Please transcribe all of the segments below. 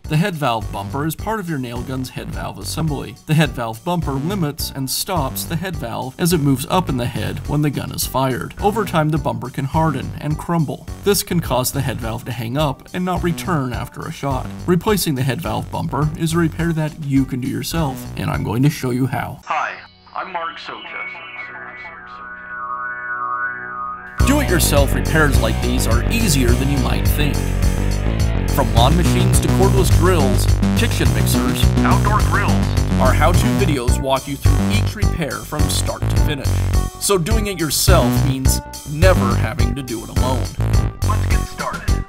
The head valve bumper is part of your nail gun's head valve assembly. The head valve bumper limits and stops the head valve as it moves up in the head when the gun is fired. Over time, the bumper can harden and crumble. This can cause the head valve to hang up and not return after a shot. Replacing the head valve bumper is a repair that you can do yourself, and I'm going to show you how. Hi, I'm Mark Socha. Do-it-yourself repairs like these are easier than you might think. From lawn machines to cordless drills, kitchen mixers, Outdoor grills. our how-to videos walk you through each repair from start to finish. So doing it yourself means never having to do it alone. Let's get started.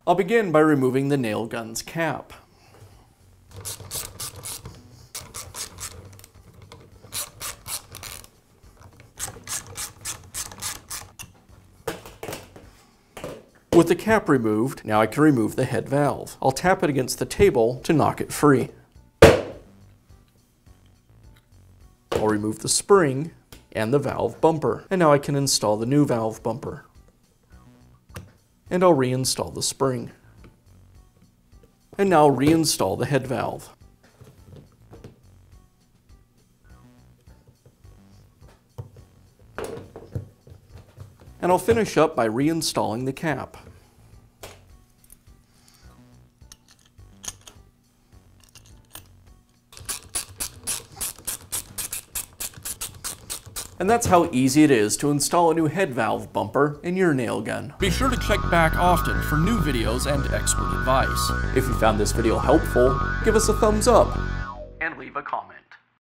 I'll begin by removing the nail gun's cap. With the cap removed, now I can remove the head valve. I'll tap it against the table to knock it free. I'll remove the spring and the valve bumper, and now I can install the new valve bumper. And I'll reinstall the spring. And now I'll reinstall the head valve. And I'll finish up by reinstalling the cap. And that's how easy it is to install a new head valve bumper in your nail gun. Be sure to check back often for new videos and expert advice. If you found this video helpful, give us a thumbs up. And leave a comment.